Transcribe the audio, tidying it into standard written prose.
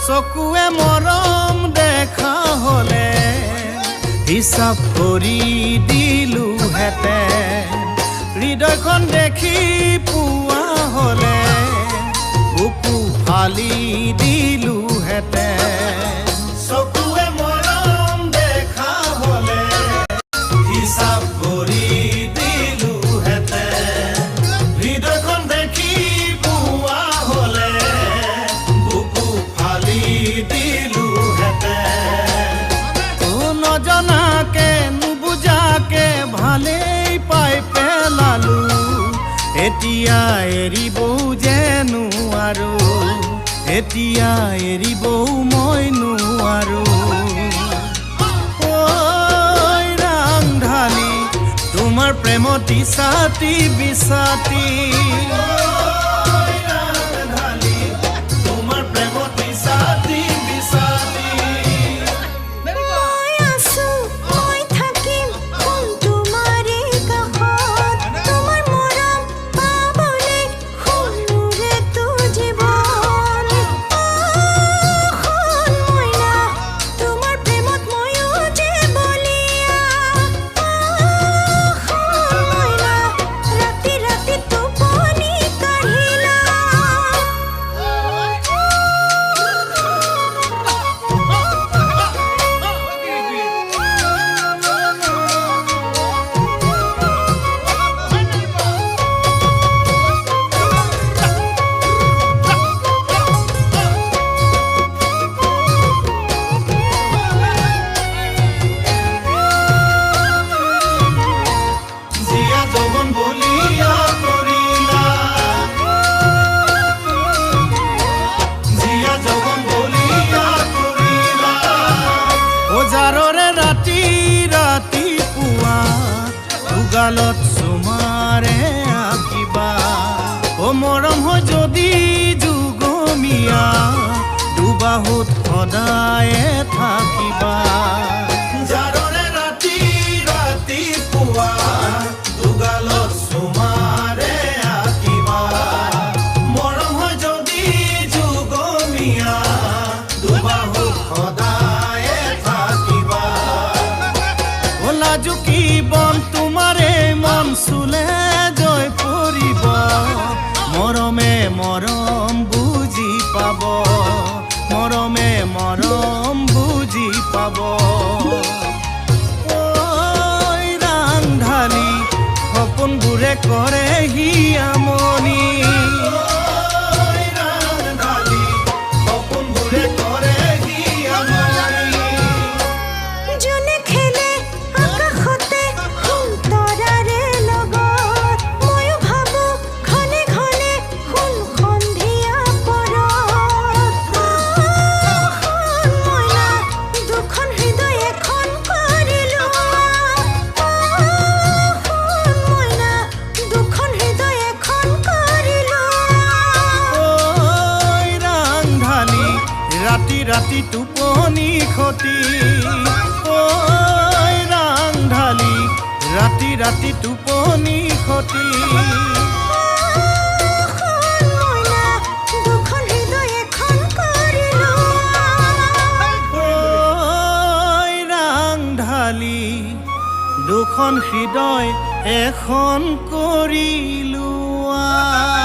চকুৱে মৰম দেখা হলে হিচাপ কৰি দিলো হেতেন হৃদয়খন দেখি পোৱা হলে বুকু ফালি দিলো হেতেন চকুৱে মৰম দেখা হলে হিচাপ কৰি দিলো হেতেন হৃদয়খন দেখি পোৱা হলে বুকু ফালি দিলো হেতেন নজনাকে নুবুজাকে ভালেই পাই পেলালো এতিয়া এৰিবও যে নোৱাৰো এতিয়া এৰিবও মই নোৱাৰো ঐ ৰাংঢালি তোমাৰ প্ৰেমত দিছাতি বিচাতি গালত সুমাৰে আঁকিবা ও মৰম হৈ যদি যুগমীয়া দুবাহুত সদায়ে থাকিবা জাৰৰে ৰাতি ৰাতি পুৱা দুগালত সুমাৰে আঁকিবা মৰম হৈ যদি যুগমীয়া দুবাহুত সদায়ে থাকিবা ও লাজুকী বন তোমাৰে মন চুলে জয় পৰিব মৰমে মৰম বুজি পাব মৰমে মৰম বুজি পাব ঐ ৰাংঢালি সপোনবোৰে কৰে হিয়ামনি ৰাতি টোপনি ক্ষতি ঐ ৰাংঢালি ৰাতি ৰাতি টোপনি ক্ষতি ৰাংঢালি দুখন হৃদয় এখন কৰি লোৱা